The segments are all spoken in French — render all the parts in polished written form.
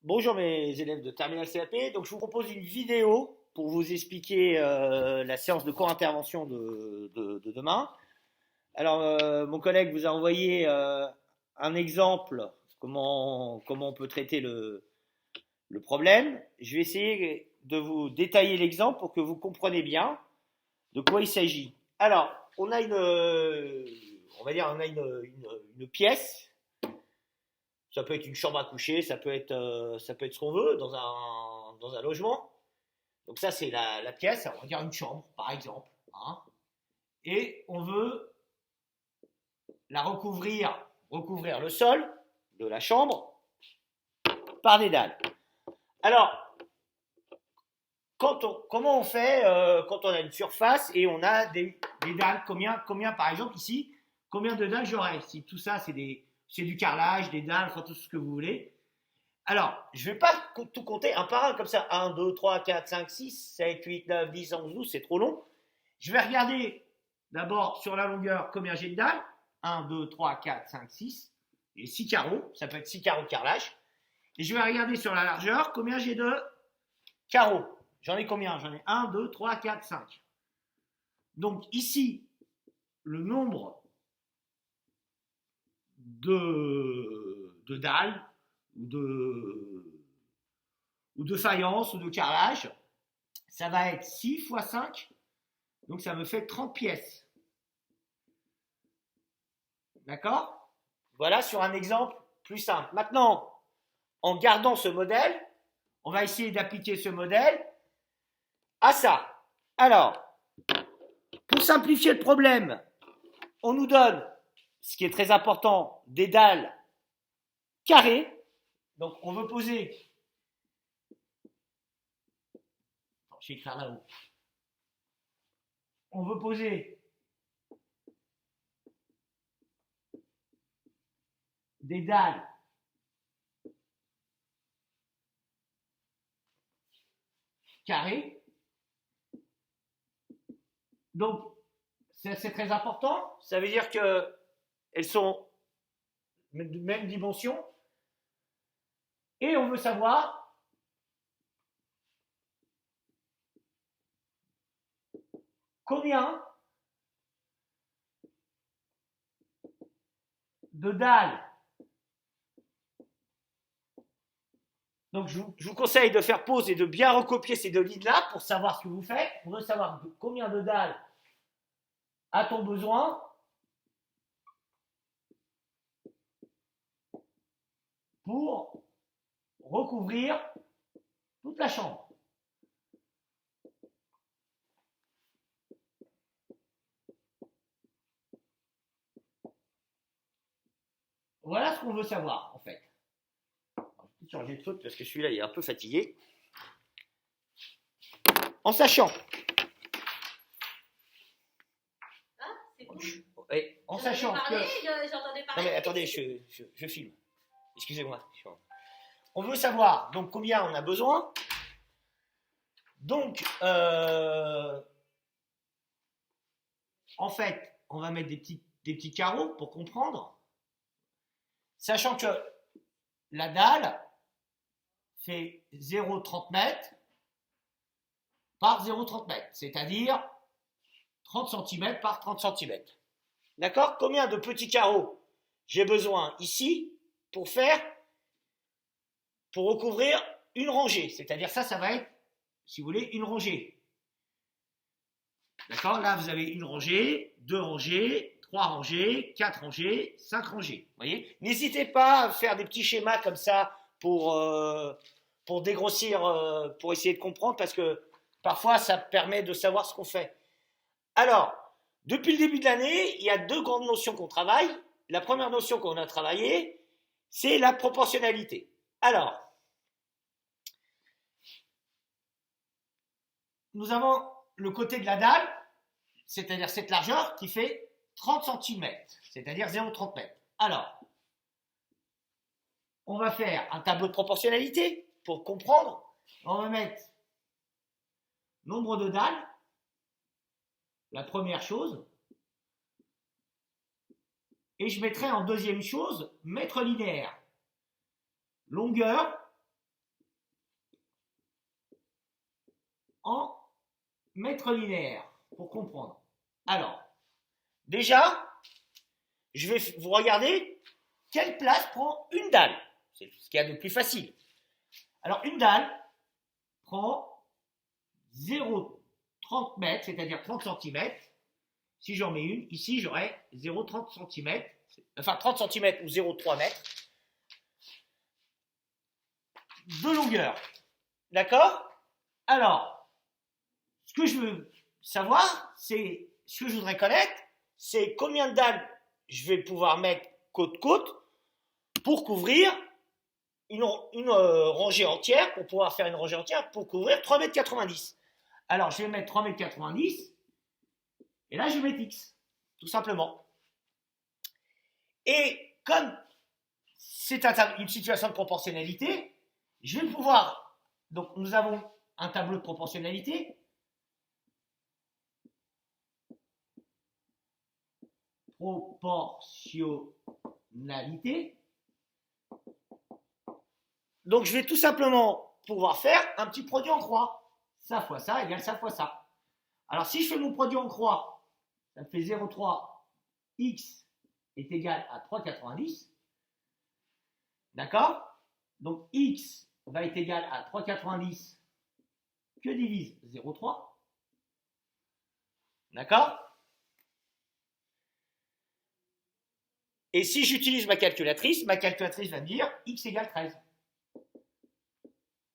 Bonjour mes élèves de Terminal CAP. Donc je vous propose une vidéo pour vous expliquer la séance de cours intervention de demain. Alors mon collègue vous a envoyé un exemple comment on peut traiter le problème. Je vais essayer de vous détailler l'exemple pour que vous compreniez bien de quoi il s'agit. Alors on a une pièce. Ça peut être une chambre à coucher, ça peut être ce qu'on veut dans un logement. Donc ça, c'est la pièce, on va dire une chambre, par exemple. Hein. Et on veut la recouvrir le sol de la chambre par des dalles. Alors, comment on fait quand on a une surface et on a des dalles? Combien, par exemple, ici, combien de dalles j'aurai? Si tout ça, c'est du carrelage, des dalles, enfin tout ce que vous voulez. Alors, je ne vais pas tout compter un par un comme ça. 1, 2, 3, 4, 5, 6, 7, 8, 9, 10, 11, 12, c'est trop long. Je vais regarder d'abord sur la longueur combien j'ai de dalles. 1, 2, 3, 4, 5, 6. Et 6 carreaux. Ça peut être 6 carreaux de carrelage. Et je vais regarder sur la largeur combien j'ai de carreaux. J'en ai combien? J'en ai 1, 2, 3, 4, 5. Donc ici, le nombre de dalles ou de faïence ou de carrelage, ça va être 6 fois 5, donc ça me fait 30 pièces. D'accord? Voilà sur un exemple plus simple. Maintenant, en gardant ce modèle, on va essayer d'appliquer ce modèle à ça. Alors, pour simplifier le problème, on nous donne, ce qui est très important, des dalles carrées. Donc, on veut poser. Je vais écrire là-haut. On veut poser des dalles carrées. Donc, c'est très important. Ça veut dire qu'elles sont de même dimension. Et on veut savoir combien de dalles. Donc je vous conseille de faire pause et de bien recopier ces deux lignes-là pour savoir ce que vous faites. On veut savoir combien de dalles a-t-on besoin pour recouvrir toute la chambre. Voilà ce qu'on veut savoir en fait. Je vais changer de faute parce que celui-là il est un peu fatigué. En sachant. Ah, c'est cool. En sachant que. J'entendais parler. Non mais attendez, je filme. Excusez-moi. On veut savoir donc combien on a besoin. Donc, en fait, on va mettre des petits carreaux pour comprendre. Sachant que la dalle fait 0,30 mètres par 0,30 mètres, c'est-à-dire 30 cm par 30 cm. D'accord? Combien de petits carreaux j'ai besoin ici pour recouvrir une rangée? C'est-à-dire ça va être, si vous voulez, une rangée. D'accord? Là, vous avez une rangée, 2 rangées, 3 rangées, 4 rangées, 5 rangées. Vous voyez? N'hésitez pas à faire des petits schémas comme ça pour dégrossir, pour essayer de comprendre, parce que parfois, ça permet de savoir ce qu'on fait. Alors, depuis le début de l'année, il y a 2 grandes notions qu'on travaille. La première notion qu'on a travaillée, c'est la proportionnalité. Alors, nous avons le côté de la dalle, c'est-à-dire cette largeur qui fait 30 cm, c'est-à-dire 0,30 mètres. Alors, on va faire un tableau de proportionnalité pour comprendre. On va mettre nombre de dalles, la première chose, et je mettrai en deuxième chose mètre linéaire. Longueur en mètres linéaires pour comprendre. Alors, déjà, je vais vous regarder quelle place prend une dalle. C'est ce qu'il y a de plus facile. Alors, une dalle prend 0,30 mètres, c'est-à-dire 30 cm. Si j'en mets une, ici, j'aurai 0,30 cm, enfin 30 cm ou 0,3 mètres de longueur. D'accord? Alors, ce que je veux savoir, c'est ce que je voudrais connaître, c'est combien de dalles je vais pouvoir mettre côte-côte pour couvrir une rangée entière, pour pouvoir faire une rangée entière, pour couvrir 3,90 m. Alors, je vais mettre 3,90 m, et là, je vais mettre X, tout simplement. Et comme c'est une situation de proportionnalité, je vais pouvoir, donc nous avons un tableau de proportionnalité. Proportionnalité. Donc je vais tout simplement pouvoir faire un petit produit en croix. Ça fois ça égale ça fois ça. Alors si je fais mon produit en croix, ça me fait 0,3, x est égal à 3,90. D'accord? Donc x va être égal à 3,90 que divise 0,3. D'accord? Et si j'utilise ma calculatrice va me dire x égale 13.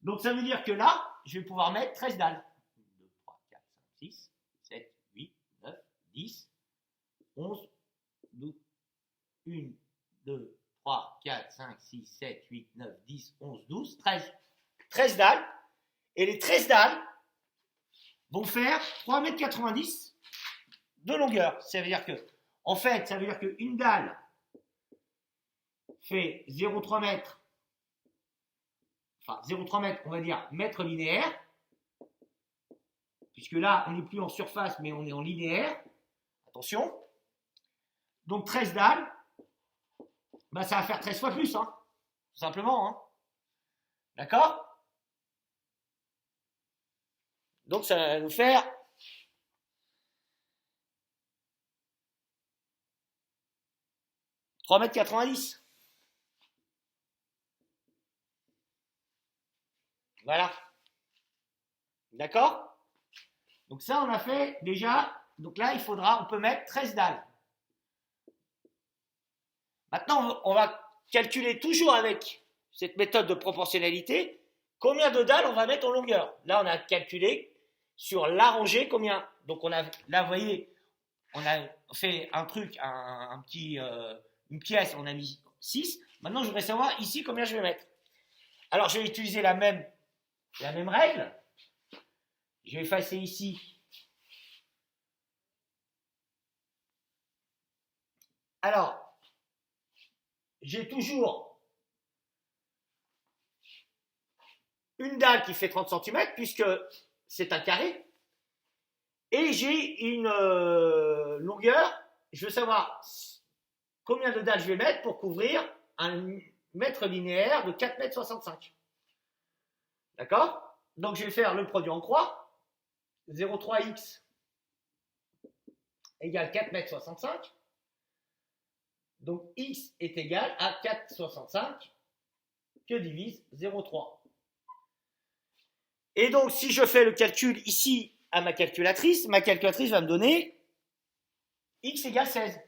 Donc ça veut dire que là, je vais pouvoir mettre 13 dalles. 1, 2, 3, 4, 5, 6, 7, 8, 9, 10, 11, 12, 1, 2, 3, 4, 5, 6, 7, 8, 9, 10, 11, 12, 13. 13 dalles. Et les 13 dalles vont faire 3,90 m de longueur. Ça veut dire que, en fait, ça veut dire qu'une dalle fait 0,3 mètres, enfin 0,3 mètres, on va dire mètre linéaire, puisque là, on n'est plus en surface, mais on est en linéaire. Attention. Donc 13 dalles, bah, ça va faire 13 fois plus, hein, tout simplement. Hein. D'accord? Donc ça va nous faire 3,90 m. Voilà. D'accord? Donc ça, on a fait déjà. Donc là, on peut mettre 13 dalles. Maintenant, on va calculer toujours avec cette méthode de proportionnalité combien de dalles on va mettre en longueur. Là, on a calculé sur la rangée combien. Donc là, vous voyez, on a fait un truc, une pièce, on a mis 6. Maintenant, je voudrais savoir ici combien je vais mettre. Alors, je vais utiliser la même règle. Je vais effacer ici. Alors, j'ai toujours une dalle qui fait 30 cm puisque c'est un carré. Et j'ai une longueur. Je veux savoir combien de dalles je vais mettre pour couvrir un mètre linéaire de 4,65 m. D'accord? Donc je vais faire le produit en croix. 0,3x égale 4,65 m. Donc x est égal à 4,65 que divise 0,3. Et donc si je fais le calcul ici à ma calculatrice va me donner x égale 16.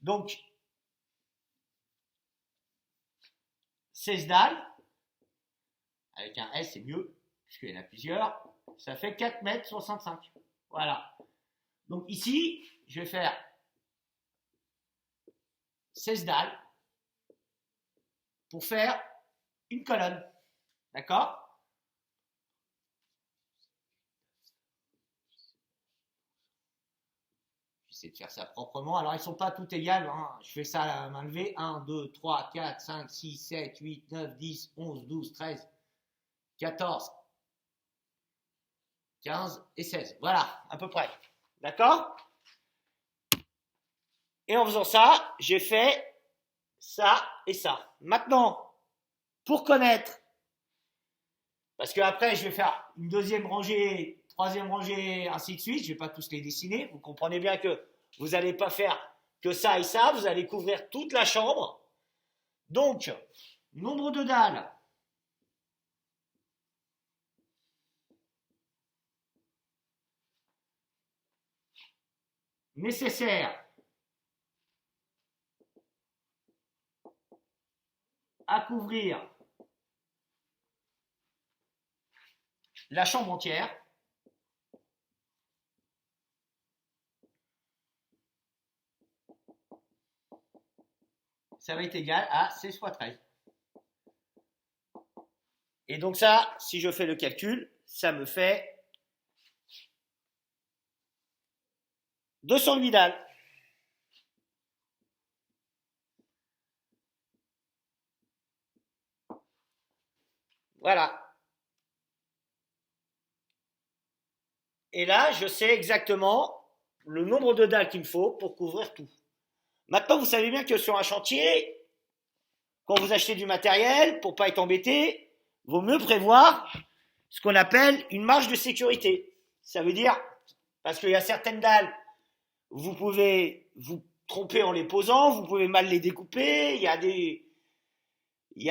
Donc 16 dalles, avec un S c'est mieux, puisqu'il y en a plusieurs, ça fait 4,65 m. Voilà. Donc ici, je vais faire 16 dalles pour faire une colonne. D'accord? J'essaie de faire ça proprement. Alors, elles ne sont pas toutes égales. Hein. Je fais ça à la main levée. 1, 2, 3, 4, 5, 6, 7, 8, 9, 10, 11, 12, 13, 14, 15 et 16. Voilà, à peu près. D'accord? Et en faisant ça, j'ai fait ça et ça. Maintenant, pour connaître Parce qu'après, je vais faire une deuxième rangée, troisième rangée, ainsi de suite. Je ne vais pas tous les dessiner. Vous comprenez bien que vous n'allez pas faire que ça et ça. Vous allez couvrir toute la chambre. Donc, nombre de dalles. Nécessaire à couvrir la chambre entière. Ça va être égal à 16 fois 13. Et donc ça, si je fais le calcul, ça me fait 208 dalles. Voilà. Et là, je sais exactement le nombre de dalles qu'il me faut pour couvrir tout. Maintenant, vous savez bien que sur un chantier, quand vous achetez du matériel, pour ne pas être embêté, il vaut mieux prévoir ce qu'on appelle une marge de sécurité. Ça veut dire, parce qu'il y a certaines dalles, vous pouvez vous tromper en les posant, vous pouvez mal les découper, il y a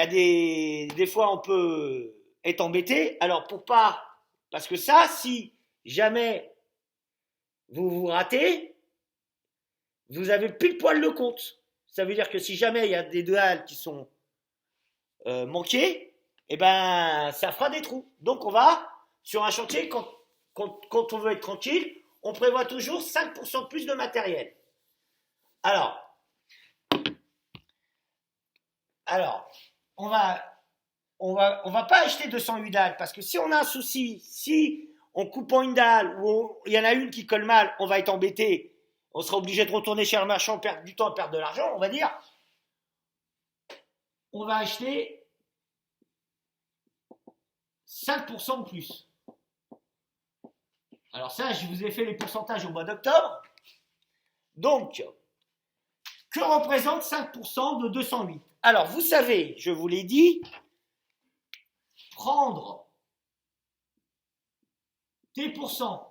des fois on peut être embêté. Alors pour pas, parce que ça, si jamais vous vous ratez, vous avez pile poil le compte. Ça veut dire que si jamais il y a des dalles qui sont manquées, eh ben ça fera des trous. Donc on va, sur un chantier, quand on veut être tranquille, on prévoit toujours 5% de plus de matériel. Alors, on va pas acheter 208 dalles parce que si on a un souci, si en coupant une dalle ou il y en a une qui colle mal, on va être embêté, on sera obligé de retourner chez un marchand, perdre du temps, perdre de l'argent, on va dire. On va acheter 5% de plus. Alors ça, je vous ai fait les pourcentages au mois d'octobre. Donc, que représente 5% de 208? Alors, vous savez, je vous l'ai dit, prendre T%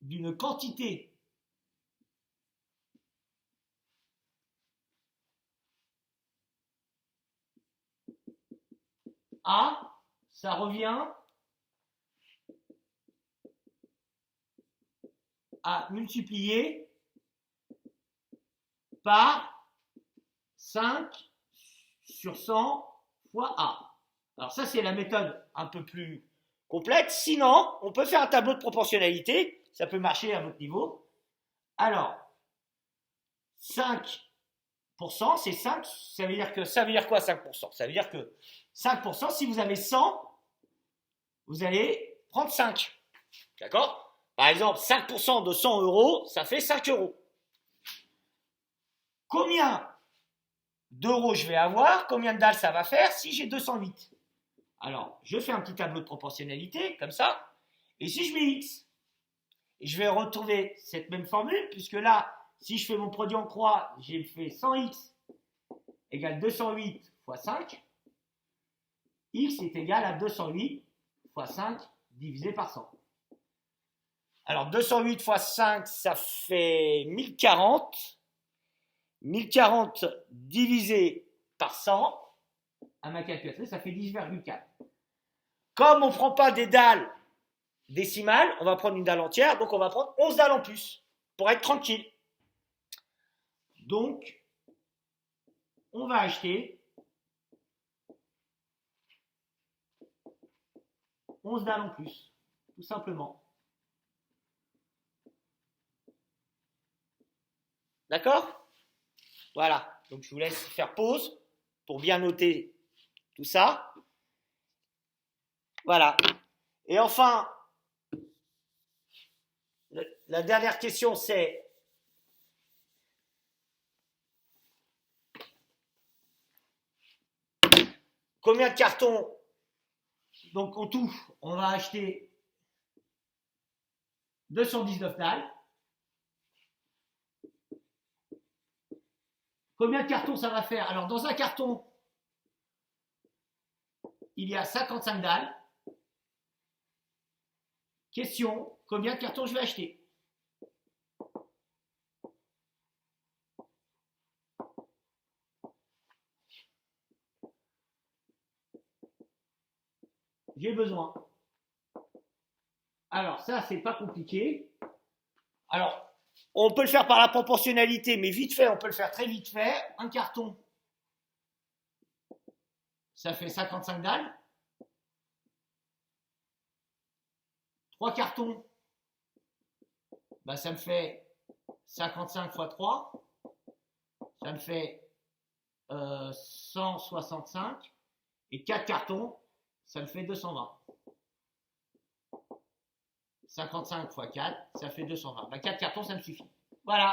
d'une quantité A, ça revient à multiplier par 5 sur 100 fois A. Alors ça, c'est la méthode un peu plus complète. Sinon, on peut faire un tableau de proportionnalité. Ça peut marcher à votre niveau. Alors, 5%, c'est 5. Ça veut dire quoi 5%? Ça veut dire que 5%, si vous avez 100, vous allez prendre 5. D'accord? Par exemple, 5% de 100 euros, ça fait 5 euros. Combien d'euros je vais avoir? Combien de dalles ça va faire si j'ai 208? Alors, je fais un petit tableau de proportionnalité, comme ça. Et si je mets X, je vais retrouver cette même formule, puisque là, si je fais mon produit en croix, j'ai fait 100X égale 208 fois 5. X est égal à 208 fois 5 divisé par 100. Alors, 208 fois 5, ça fait 1040. 1040 divisé par 100, à ma calculatrice, ça fait 10,4. Comme on ne prend pas des dalles décimales, on va prendre une dalle entière, donc on va prendre 11 dalles en plus, pour être tranquille. Donc, on va acheter 11 dalles en plus, tout simplement. D'accord? Voilà, donc je vous laisse faire pause pour bien noter tout ça. Voilà. Et enfin, la dernière question, c'est combien de cartons? Donc en tout, on va acheter 219 dalles. Combien de cartons ça va faire? Alors dans un carton, il y a 55 dalles. Question, combien de cartons je vais acheter? J'ai besoin. Alors ça, c'est pas compliqué. Alors, on peut le faire par la proportionnalité, mais vite fait, on peut le faire très vite fait. Un carton, ça fait 55 dalles. 3 cartons, bah, ça me fait 55 fois 3. Ça me fait 165. Et 4 cartons, ça me fait 220. 55 fois 4, ça fait 220. Bah, 4 cartons, ça me suffit. Voilà.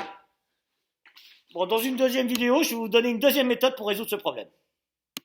Bon, dans une deuxième vidéo, je vais vous donner une deuxième méthode pour résoudre ce problème.